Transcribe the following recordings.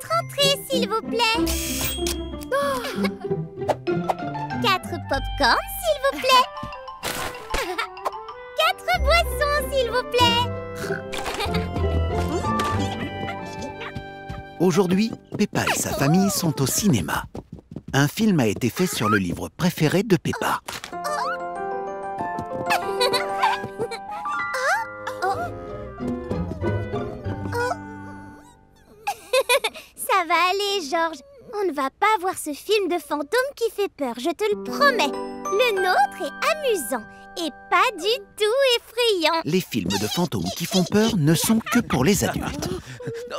Entrez, s'il vous plaît. 4 pop-corn, s'il vous plaît. 4 boissons, s'il vous plaît. Aujourd'hui, Peppa et sa famille sont au cinéma. Un film a été fait sur le livre préféré de Peppa. Ça va aller, Georges. On ne va pas voir ce film de fantôme qui fait peur, je te le promets. Le nôtre est amusant et pas du tout effrayant. Les films de fantômes qui font peur ne sont que pour les adultes.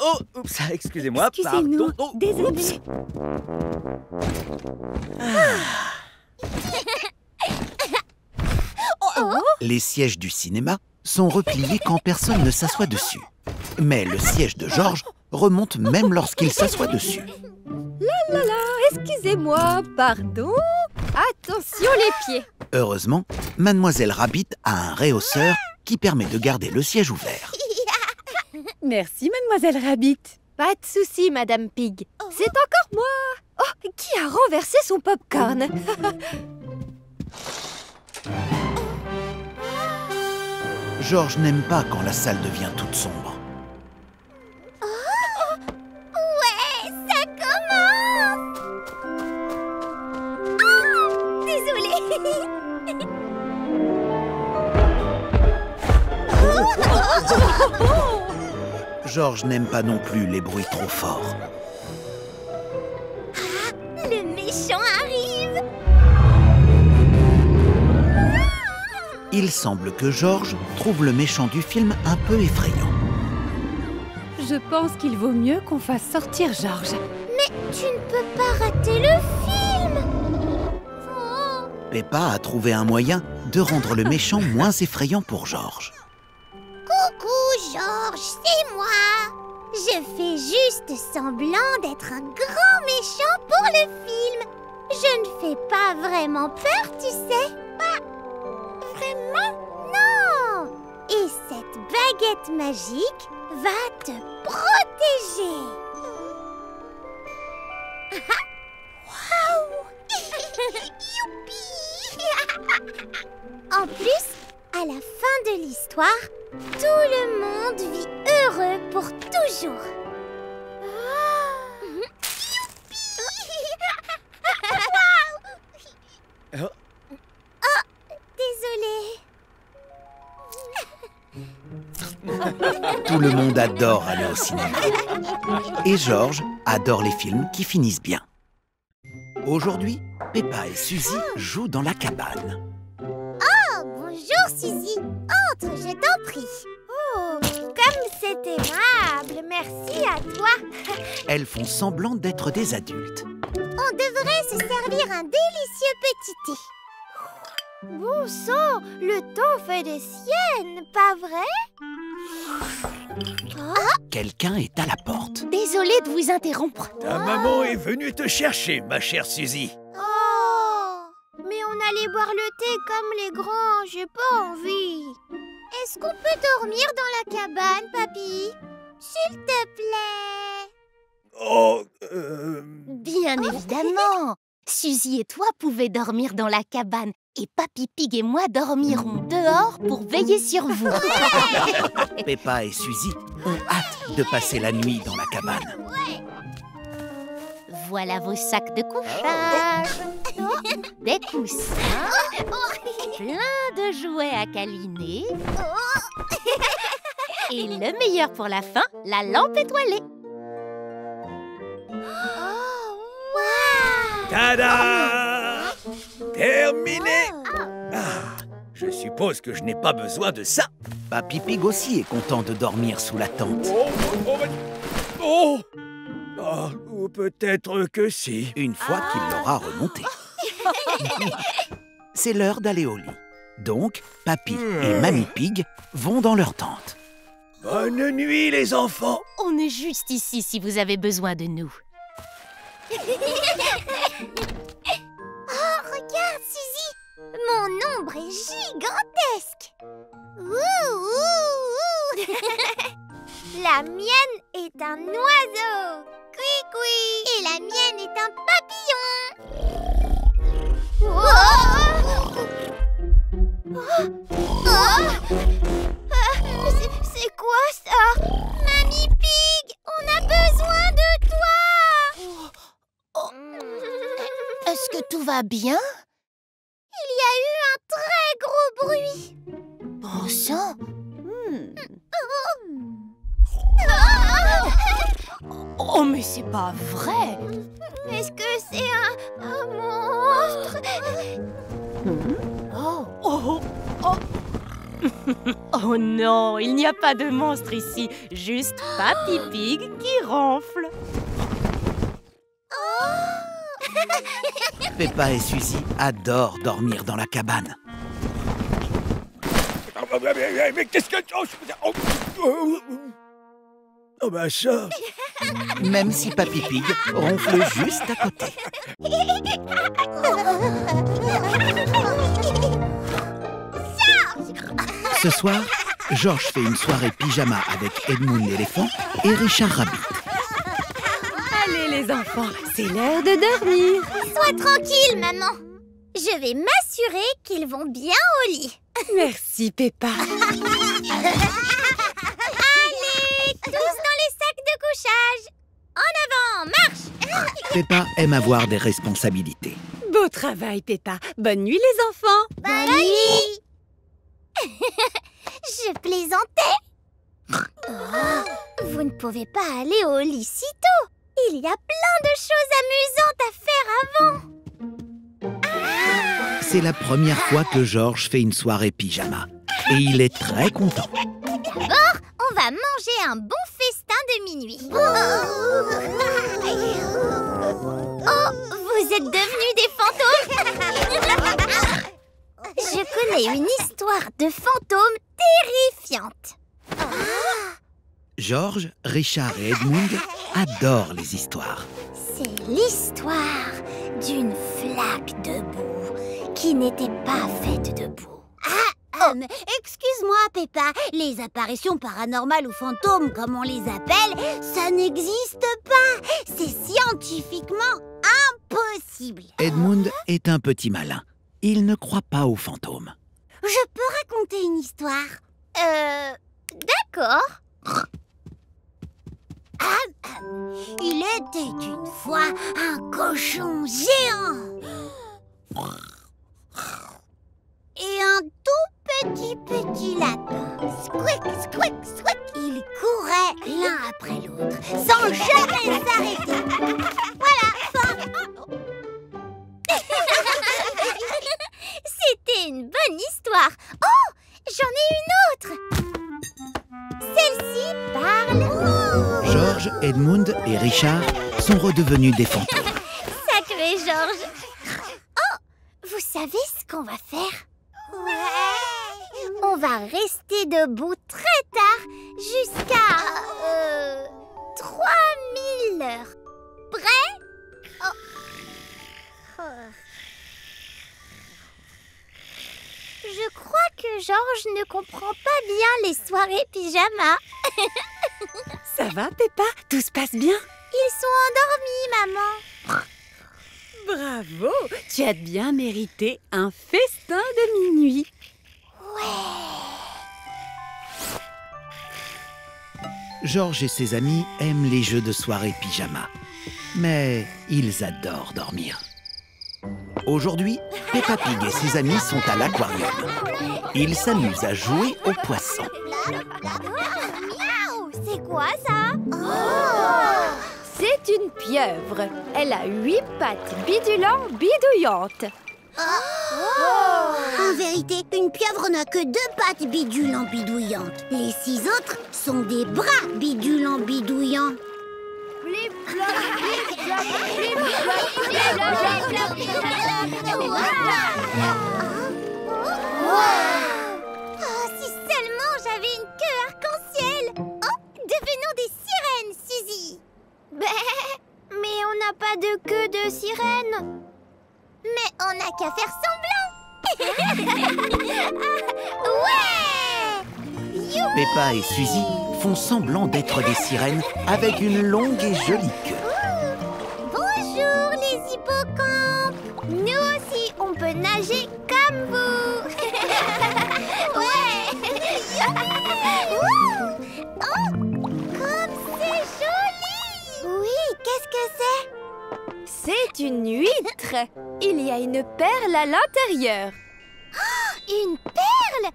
Oh, oups, excusez-moi, Excusez-nous, pardon. Oh, désolé. Les sièges du cinéma sont repliés quand personne ne s'assoit dessus. Mais le siège de Georges remonte même lorsqu'il s'assoit dessus. Excusez-moi, pardon. Attention les pieds. Heureusement, Mademoiselle Rabbit a un rehausseur qui permet de garder le siège ouvert. Merci, Mademoiselle Rabbit. Pas de souci, Madame Pig. C'est encore moi. Oh, qui a renversé son popcorn? Georges n'aime pas quand la salle devient toute sombre. Ouais, ça commence. Désolée. Georges n'aime pas non plus les bruits trop forts. Le méchant arrive. Il semble que Georges trouve le méchant du film un peu effrayant. Je pense qu'il vaut mieux qu'on fasse sortir Georges. Mais tu ne peux pas rater le film. Oh. Peppa a trouvé un moyen de rendre le méchant moins effrayant pour Georges. Coucou Georges, c'est moi. Je fais juste semblant d'être un grand méchant pour le film. Je ne fais pas vraiment peur, tu sais. Pas vraiment? Non. Et cette baguette magique va te protéger. Waouh. Youpi. En plus, à la fin de l'histoire, tout le monde vit heureux pour toujours. Oh. Oh, désolée. Tout le monde adore aller au cinéma. Et Georges adore les films qui finissent bien. Aujourd'hui, Peppa et Suzy jouent dans la cabane. Oh, bonjour Suzy. Entre, je t'en prie. Oh, comme c'est aimable. Merci à toi. Elles font semblant d'être des adultes. On devrait se servir un délicieux petit thé. Bon sang, le temps fait des siennes, pas vrai? Quelqu'un est à la porte. Désolée de vous interrompre. Ta maman est venue te chercher, ma chère Suzy. Oh, mais on allait boire le thé comme les grands, j'ai pas envie. Est-ce qu'on peut dormir dans la cabane, papy? S'il te plaît. Oh, Bien évidemment. Suzy et toi pouvez dormir dans la cabane. Et Papy Pig et moi dormirons dehors pour veiller sur vous. Peppa et Suzy ont hâte de passer la nuit dans la cabane. Voilà vos sacs de couchage. Des coussins. Plein de jouets à câliner. Et le meilleur pour la fin, la lampe étoilée. tada! Terminé! Je suppose que je n'ai pas besoin de ça. Papy Pig aussi est content de dormir sous la tente. Ou peut-être que si. Une fois qu'il l'aura remonté. C'est l'heure d'aller au lit. Donc, Papy et Mamie Pig vont dans leur tente. Bonne nuit, les enfants. On est juste ici si vous avez besoin de nous. Oh, regarde, Suzy! Mon ombre est gigantesque! Ouh, ouh, ouh. La mienne est un oiseau! Quick, biscuit. Et la mienne est un papillon. C'est quoi ça? Mamie Pig, on a besoin de toi. Est-ce que tout va bien? Il y a eu un très gros bruit. Bon sang! Oh, mais c'est pas vrai! Est-ce que c'est un monstre? Oh non, il n'y a pas de monstre ici, juste Papy Pig qui ronfle. Peppa et Suzy adorent dormir dans la cabane. Mais qu'est-ce que... Oh bah ça... Même si Papy Pig ronfle juste à côté. Ce soir, George fait une soirée pyjama avec Edmund l'éléphant et Richard Rabbit. Allez les enfants, c'est l'heure de dormir. Sois tranquille, maman. Je vais m'assurer qu'ils vont bien au lit. Merci Peppa. Allez, tous dans les sacs de couchage. En avant, marche. Peppa aime avoir des responsabilités. Beau travail Peppa. Bonne nuit les enfants. Bonne nuit. Je plaisantais. Vous ne pouvez pas aller au lit si tôt. Il y a plein de choses amusantes à faire avant. C'est la première fois que George fait une soirée pyjama. Et il est très content. D'abord, on va manger un bon festin de minuit. Oh, vous êtes devenus des fantômes? Je connais une histoire de fantômes terrifiante. George, Richard et Edmund adorent les histoires. C'est l'histoire d'une flaque de boue qui n'était pas faite de boue. Excuse-moi, Peppa, les apparitions paranormales ou fantômes, comme on les appelle, ça n'existe pas. C'est scientifiquement impossible. Edmund est un petit malin. Il ne croit pas aux fantômes. Je peux raconter une histoire? D'accord. Il était une fois un cochon géant. Et un tout petit lapin. Squick, squick, squick. Ils couraient l'un après l'autre, sans jamais s'arrêter. Voilà, fin. C'était une bonne histoire. Oh, j'en ai une autre. Celle-ci parle... George, Edmund et Richard sont redevenus des fantômes. Sacré George. Oh, vous savez ce qu'on va faire? Ouais. On va rester debout très tard jusqu'à 3000 heures. Prêt? Je crois que George ne comprend pas bien les soirées pyjama. Ça va Peppa? Tout se passe bien? Ils sont endormis, maman. Bravo! Tu as bien mérité un festin de minuit. George et ses amis aiment les jeux de soirée pyjama. Mais ils adorent dormir. Aujourd'hui, Peppa Pig et ses amis sont à l'aquarium. Ils s'amusent à jouer aux poissons. Miaou, c'est quoi ça? C'est une pieuvre. Elle a 8 pattes bidulants bidouillantes. En vérité, une pieuvre n'a que 2 pattes bidulant bidouillantes. Les 6 autres sont des bras bidulant bidouillants. Oh, si seulement j'avais une queue arc-en-ciel. Oh, devenons des sirènes, Suzy. Mais on n'a pas de queue de sirène. Mais on n'a qu'à faire semblant. Ouais! Peppa et Suzy font semblant d'être des sirènes avec une longue et jolie queue. les hippocampes. Nous aussi, on peut nager comme vous. Ouais. Wow. Oh, comme c'est joli. Oui, qu'est-ce que c'est? C'est une huître. Il y a une perle à l'intérieur. Une perle?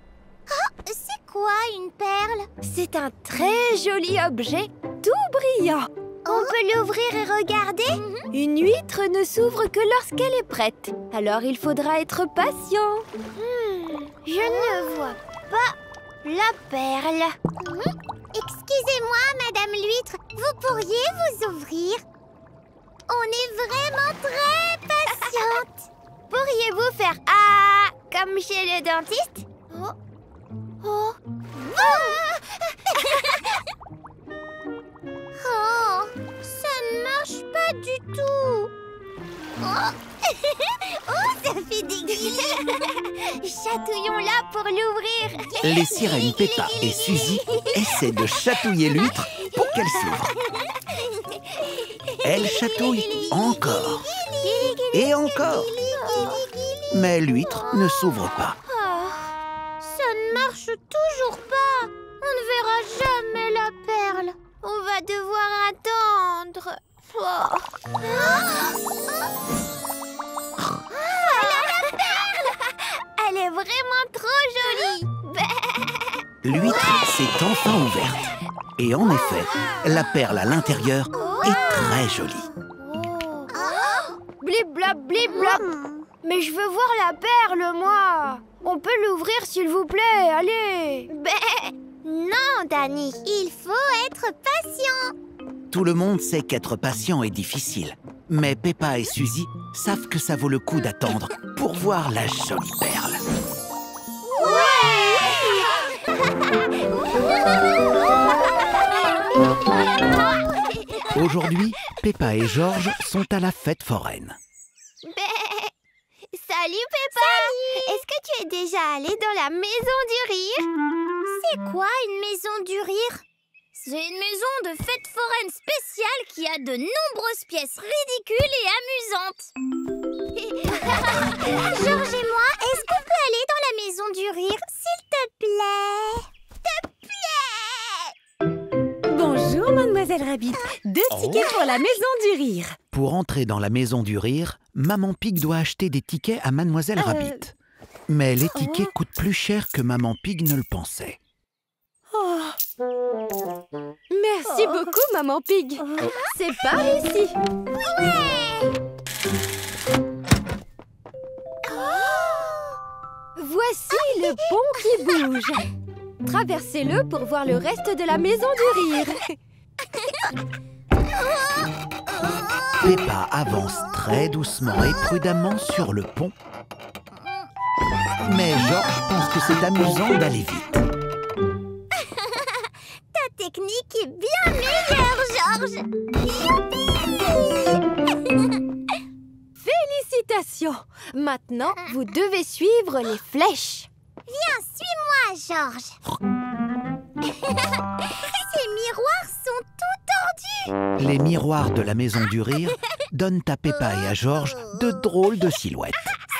Oh, c'est quoi une perle? C'est un très joli objet, tout brillant. On peut l'ouvrir et regarder? Une huître ne s'ouvre que lorsqu'elle est prête. Alors il faudra être patient. Je ne vois pas la perle. Excusez-moi, Madame l'huître, vous pourriez vous ouvrir? On est vraiment très patiente. Pourriez-vous faire « Ah » comme chez le dentiste? Oh. Oh, ça ne marche pas du tout. Oh, oh ça fait des grilles. Chatouillons-la pour l'ouvrir. Les sirènes Peppa et Suzy essaient de chatouiller l'huître pour qu'elle s'ouvre. Elle chatouille encore et encore. Mais l'huître ne s'ouvre pas. Ça ne marche toujours pas. On ne verra jamais la perle. On va devoir attendre. Voilà la perle. Elle est vraiment trop jolie. L'huître s'est enfin ouverte. Et en effet, la perle à l'intérieur est très jolie. Blip blap blip blap. Mais je veux voir la perle, moi. On peut l'ouvrir, s'il vous plaît, allez. Non, Danny, il faut être patient. Tout le monde sait qu'être patient est difficile. Mais Peppa et Suzy savent que ça vaut le coup d'attendre pour voir la jolie perle. Aujourd'hui, Peppa et George sont à la fête foraine. Salut Peppa. Est-ce que tu es déjà allée dans la maison du rire? C'est quoi une maison du rire? C'est une maison de fête foraine spéciale qui a de nombreuses pièces ridicules et amusantes. George et moi, est-ce qu'on peut aller dans la maison du rire, s'il te plaît? Bonjour, Mademoiselle Rabbit. 2 tickets pour la maison du rire. Pour entrer dans la maison du rire, Maman Pig doit acheter des tickets à Mademoiselle Rabbit. Mais les tickets coûtent plus cher que Maman Pig ne le pensait. Merci beaucoup, Maman Pig. C'est par ici. Voici le pont qui bouge. Traversez-le pour voir le reste de la maison du rire. Peppa avance très doucement et prudemment sur le pont. Mais George pense que c'est amusant d'aller vite. Ta technique est bien meilleure, George. Félicitations. Maintenant, vous devez suivre les flèches. Viens, suis-moi, George. Ces miroirs sont tout tordus. Les miroirs de la maison du rire donnent à Peppa et à George de drôles de silhouettes.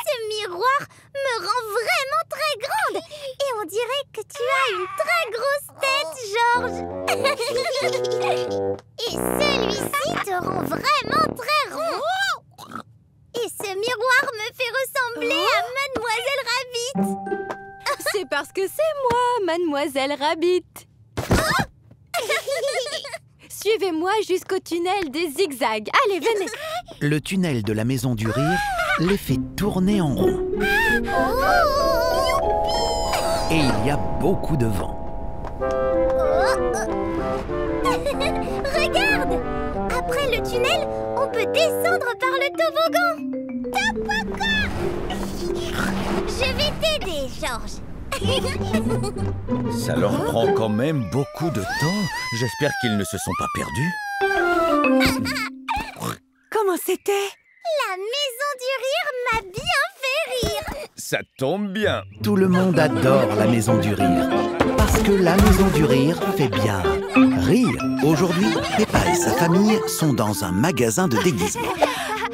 Ce miroir me rend vraiment très grande. Et on dirait que tu as une très grosse tête, George. Et celui-ci te rend vraiment très rond. Et ce miroir me fait ressembler à Mademoiselle Rabbit. C'est parce que c'est moi, Mademoiselle Rabbit. Suivez-moi jusqu'au tunnel des zigzags. Allez, venez. Le tunnel de la maison du rire les fait tourner en rond. Et il y a beaucoup de vent. Regarde! Après le tunnel, on peut descendre par le toboggan. Toboggan! Je vais t'aider, George. Ça leur prend quand même beaucoup de temps. J'espère qu'ils ne se sont pas perdus. Comment c'était? La maison du rire m'a bien fait rire. Ça tombe bien. Tout le monde adore la maison du rire. Parce que la maison du rire fait bien rire. Aujourd'hui, Peppa et sa famille sont dans un magasin de déguisement.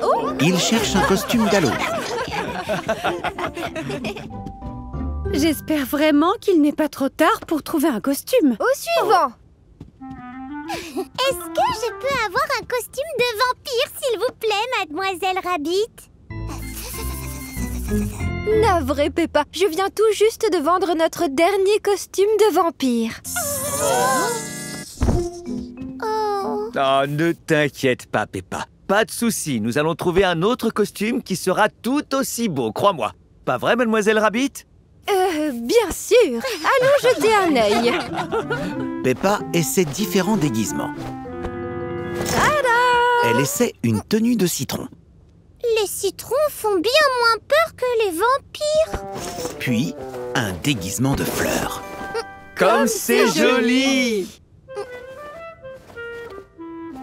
Oh, Il cherche un costume d'Halloween. J'espère vraiment qu'il n'est pas trop tard pour trouver un costume. Au suivant. Est-ce que je peux avoir un costume de vampire, s'il vous plaît, mademoiselle Rabbit? Navré, Peppa. Je viens tout juste de vendre notre dernier costume de vampire. Oh. Oh, ne t'inquiète pas, Peppa. Pas de souci, nous allons trouver un autre costume qui sera tout aussi beau, crois-moi. Pas vrai, mademoiselle Rabbit? Bien sûr. Allons jeter un œil. Peppa essaie différents déguisements. Elle essaie une tenue de citron. Les citrons font bien moins peur que les vampires. Puis, un déguisement de fleurs. Comme c'est joli!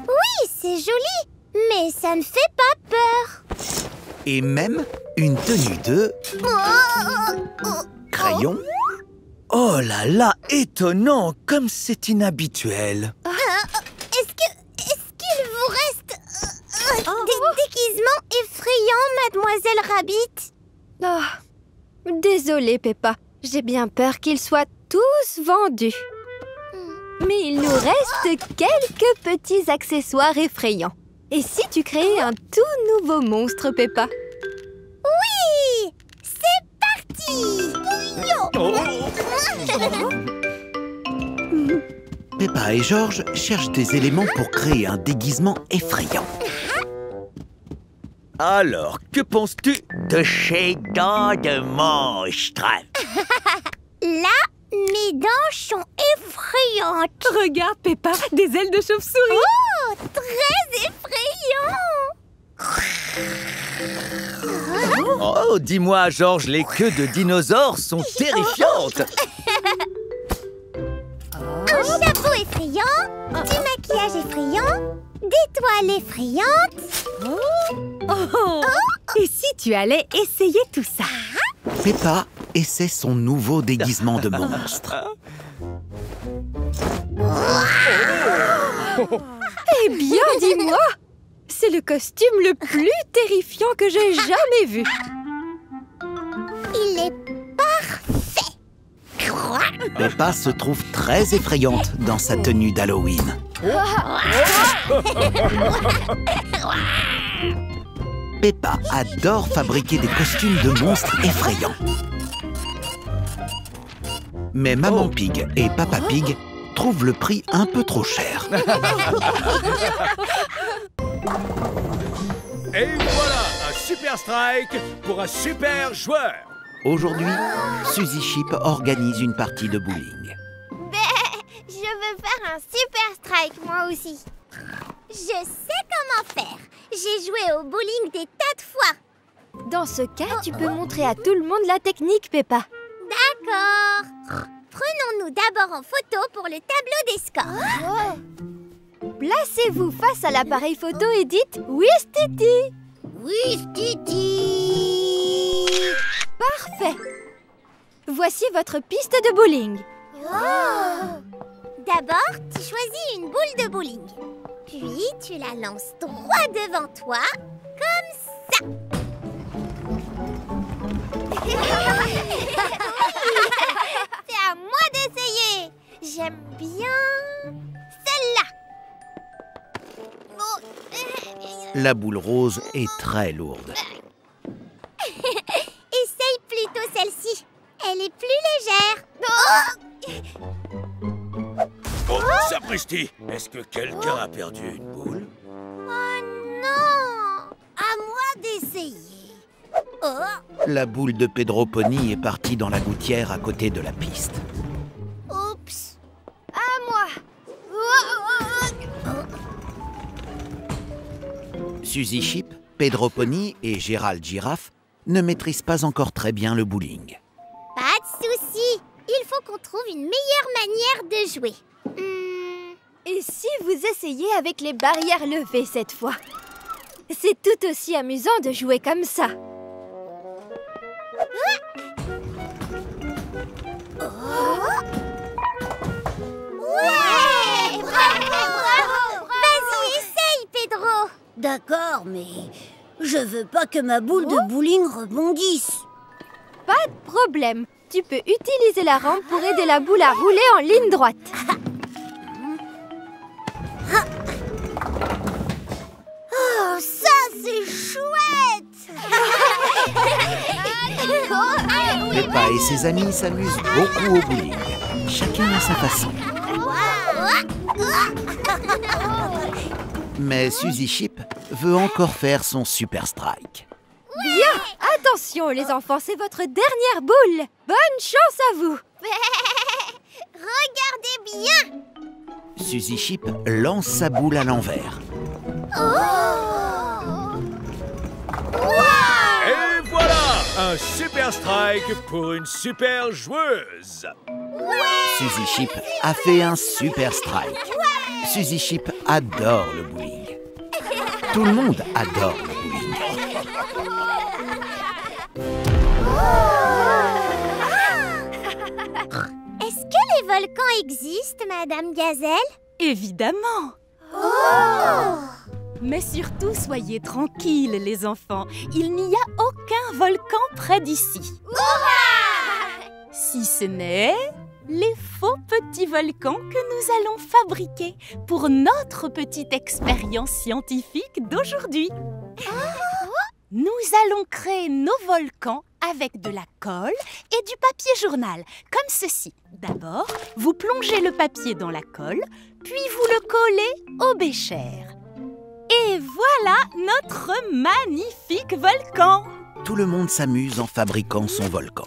Oui, c'est joli, mais ça ne fait pas peur. Et même une tenue de crayon. Oh là là, étonnant, comme c'est inhabituel. Est-ce qu'il vous reste des déguisements effrayants, mademoiselle Rabbit? Oh, désolée, Peppa. J'ai bien peur qu'ils soient tous vendus. Mais il nous reste quelques petits accessoires effrayants. Et si tu créais un tout nouveau monstre, Peppa? Oui! C'est parti! Peppa et George cherchent des éléments pour créer un déguisement effrayant. Alors, que penses-tu de ces dents de monstre? Là, mes dents sont effrayantes. Regarde, Peppa, des ailes de chauve-souris. Oh, très effrayant. Oh, dis-moi, George, les queues de dinosaures sont terrifiantes. Un chapeau effrayant, du maquillage effrayant, des toiles effrayantes. Oh. Et si tu allais essayer tout ça? Peppa essaie son nouveau déguisement de monstre. Eh bien, dis-moi! C'est le costume le plus terrifiant que j'ai jamais vu. Il est parfait. Peppa se trouve très effrayante dans sa tenue d'Halloween. Peppa adore fabriquer des costumes de monstres effrayants. Mais Maman Pig et Papa Pig trouvent le prix un peu trop cher. Et voilà, un super strike pour un super joueur. Aujourd'hui, Suzy Sheep organise une partie de bowling. Je veux faire un super strike, moi aussi. Je sais comment faire. J'ai joué au bowling des tas de fois. Dans ce cas, tu peux montrer à tout le monde la technique, Peppa. D'accord. Prenons-nous d'abord en photo pour le tableau des scores. Placez-vous face à l'appareil photo et dites « Oui, Titi !» Oui, Titi. Parfait. Voici votre piste de bowling. D'abord, tu choisis une boule de bowling. Puis, tu la lances droit devant toi, comme ça. C'est à moi d'essayer. J'aime bien celle-là. La boule rose est très lourde. Essaye plutôt celle-ci. Elle est plus légère. Oh, sapristi! Est-ce que quelqu'un a perdu une boule? Oh non! À moi d'essayer. La boule de Pedro Pony est partie dans la gouttière à côté de la piste. Oups! À moi. Suzy Sheep, Pedro Pony et Gérald Giraffe ne maîtrisent pas encore très bien le bowling. Pas de souci. Il faut qu'on trouve une meilleure manière de jouer. Et si vous essayez avec les barrières levées cette fois? C'est tout aussi amusant de jouer comme ça. Ouais! Bravo! Vas-y, essaye, Pedro. D'accord, mais Je veux pas que ma boule de bowling rebondisse. Pas de problème. Tu peux utiliser la rampe pour aider la boule à rouler en ligne droite. Oh, ça c'est chouette. Peppa et ses amis s'amusent beaucoup au bowling, chacun à sa façon. Mais Suzy Chip veut encore faire son Super Strike. Bien! Attention les enfants, c'est votre dernière boule. Bonne chance à vous. Regardez bien. Suzy Chip lance sa boule à l'envers. Et voilà, un super strike pour une super joueuse. Suzy Chip a fait un Super Strike. Suzy Chip adore le bowling. Tout le monde adore le bowling. Est-ce que les volcans existent, Madame Gazelle? Évidemment. Mais surtout, soyez tranquilles, les enfants. Il n'y a aucun volcan près d'ici. Si ce n'est les faux petits volcans que nous allons fabriquer pour notre petite expérience scientifique d'aujourd'hui. Nous allons créer nos volcans avec de la colle et du papier journal, comme ceci. D'abord, vous plongez le papier dans la colle, puis vous le collez au bécher. Et voilà notre magnifique volcan! Tout le monde s'amuse en fabriquant son volcan.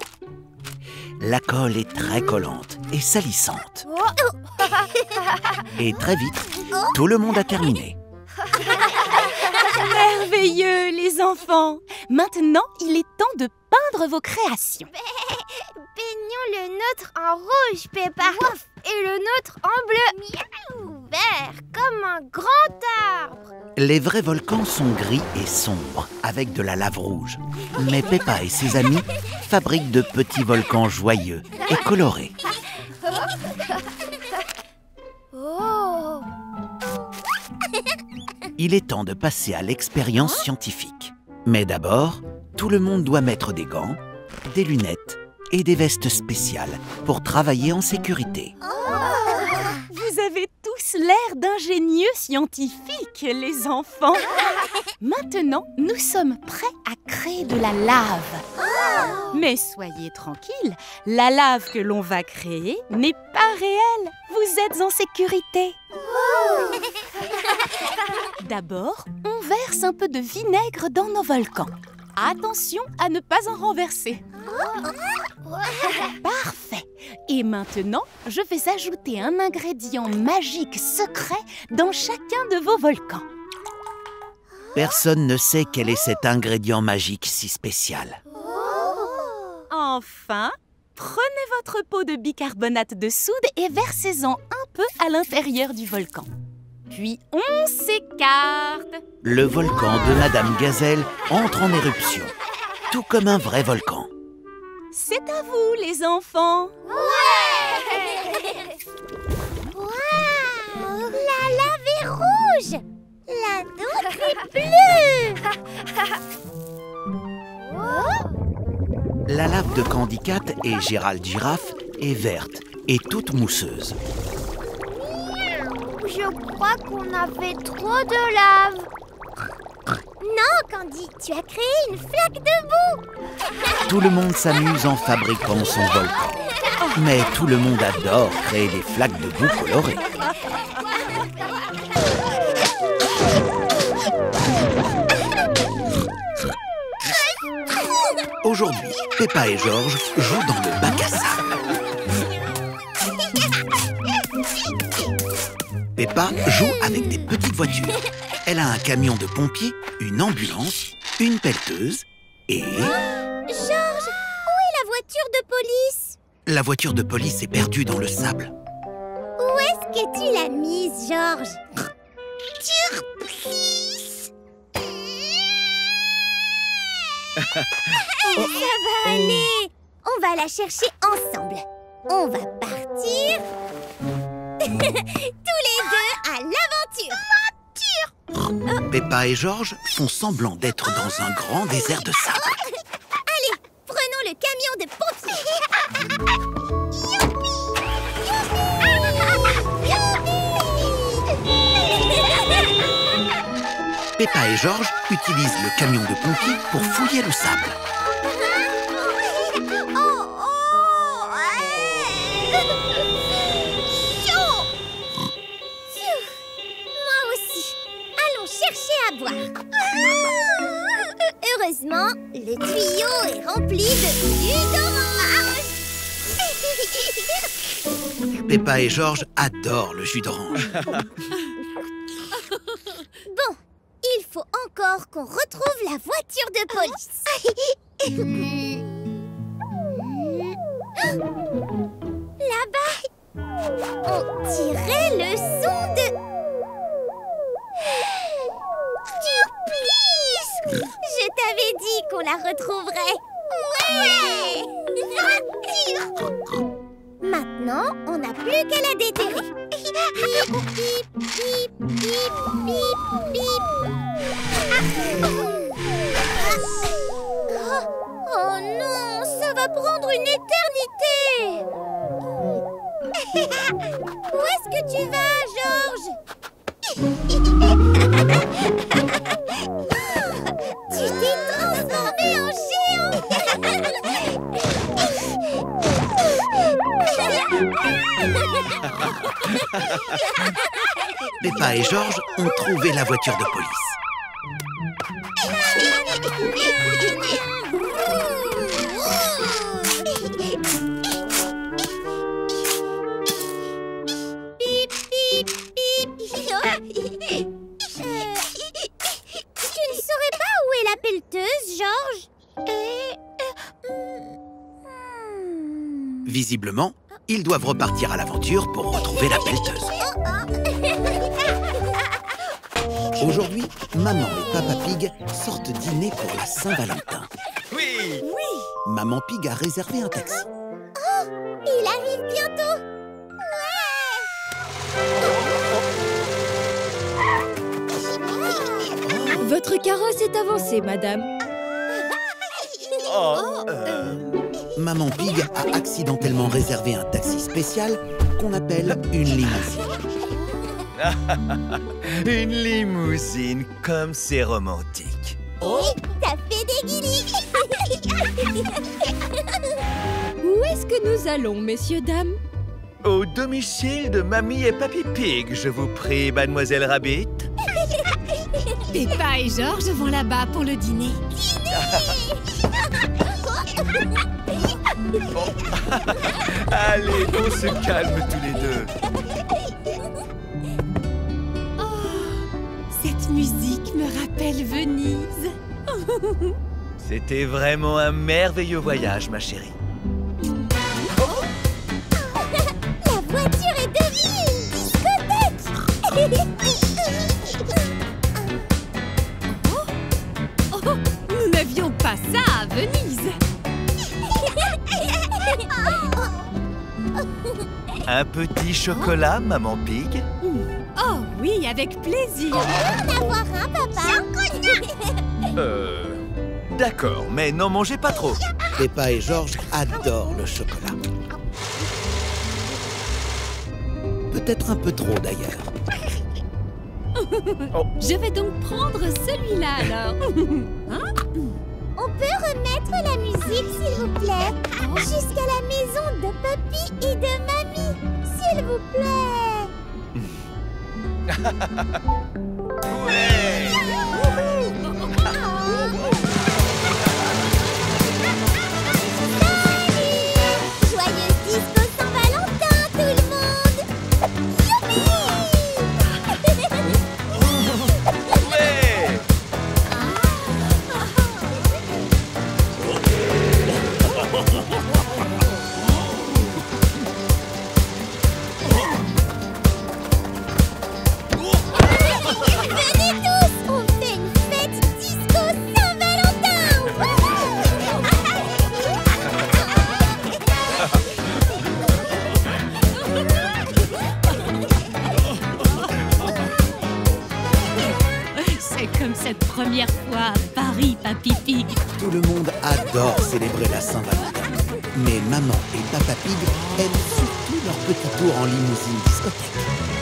La colle est très collante et salissante. Et très vite, tout le monde a terminé. Merveilleux, les enfants! Maintenant, il est temps de peindre vos créations. Peignons le nôtre en rouge, Peppa. Et le nôtre en bleu. Miaou, vert, comme un grand arbre. Les vrais volcans sont gris et sombres, avec de la lave rouge. Mais Peppa et ses amis fabriquent de petits volcans joyeux et colorés. Oh! Il est temps de passer à l'expérience scientifique. Mais d'abord, tout le monde doit mettre des gants, des lunettes et des vestes spéciales pour travailler en sécurité. Vous avez tous l'air d'ingénieux scientifiques, les enfants. Maintenant, nous sommes prêts à créer de la lave. Mais soyez tranquilles, la lave que l'on va créer n'est pas réelle. Vous êtes en sécurité. D'abord, on verse un peu de vinaigre dans nos volcans. Attention à ne pas en renverser. Parfait. Et maintenant, je vais ajouter un ingrédient magique secret dans chacun de vos volcans. Personne ne sait quel est cet ingrédient magique si spécial. Enfin, prenez votre pot de bicarbonate de soude et versez-en un peu à l'intérieur du volcan. Puis on s'écarte. Le volcan de Madame Gazelle entre en éruption, tout comme un vrai volcan. C'est à vous, les enfants. Waouh! La lave est rouge! La nôtre est bleue! La lave de Candy Cat et Gérald Girafe est verte et toute mousseuse. Je crois qu'on avait trop de lave. Non, Candy, tu as créé une flaque de boue. Tout le monde s'amuse en fabriquant son volcan. Mais tout le monde adore créer des flaques de boue colorées. Aujourd'hui, Peppa et George jouent dans le bac à sable. Peppa joue avec des petites voitures. Elle a un camion de pompiers, une ambulance, une pelleteuse et... George, où est la voiture de police? La voiture de police est perdue dans le sable. Où est-ce que tu l'as mise, George? Surprise! Ça va aller. On va la chercher ensemble. On va partir tous les deux à l'aventure. Peppa et Georges font semblant d'être dans un grand désert de sable. Allez, prenons le camion de pompiers. Peppa et Georges utilisent le camion de pompiers pour fouiller le sable. Moi aussi. Allons chercher à boire. Heureusement, le tuyau est rempli de jus d'orange. Peppa et Georges adorent le jus d'orange. Bon, il faut encore qu'on retrouve la voiture de police. Là-bas, on dirait le son de... Surprise! Je t'avais dit qu'on la retrouverait. Ouais! Maintenant, on n'a plus qu'à la déterrer. Bip, bip, bip, bip, bip, bip. Oh non, ça va prendre une éternité. Où est-ce que tu vas, Georges? Tu t'es transformé en géant. Peppa et Georges ont trouvé la voiture de police. Bip, bip, bip. Tu ne saurais pas où est la pelleteuse, Georges? Visiblement, ils doivent repartir à l'aventure pour retrouver la pelleteuse. Aujourd'hui, Maman et Papa Pig sortent dîner pour la Saint-Valentin. Oui! Maman Pig a réservé un taxi. Il arrive bientôt. Votre carrosse est avancé, madame. Maman Pig a accidentellement réservé un taxi spécial qu'on appelle une limousine. Une limousine, comme c'est romantique. Ça fait des guilis. Où est-ce que nous allons, messieurs, dames? Au domicile de Mamie et Papy Pig, je vous prie, Mademoiselle Rabbit. Peppa et Georges vont là-bas pour le dîner. Allez, on se calme tous les deux. Cette musique me rappelle Venise. C'était vraiment un merveilleux voyage, ma chérie. La voiture est devenue une discothèque. Nous n'avions pas ça à Venise. Un petit chocolat, Maman Pig? Oh oui, avec plaisir. En avoir un, papa. D'accord, mais n'en mangez pas trop. Peppa et Georges adorent le chocolat. Peut-être un peu trop, d'ailleurs. Je vais donc prendre celui-là alors. On peut remettre la musique, s'il vous plaît, jusqu'à la maison de Papy et de Mamie, s'il vous plaît. Joyeuse disco Saint-Valentin, tout le monde. C'est comme cette première fois à Paris, Papy Pig. Tout le monde adore célébrer la Saint-Valentin. Mais maman et Papa Pig aiment surtout leur petit tour en limousine discothèque.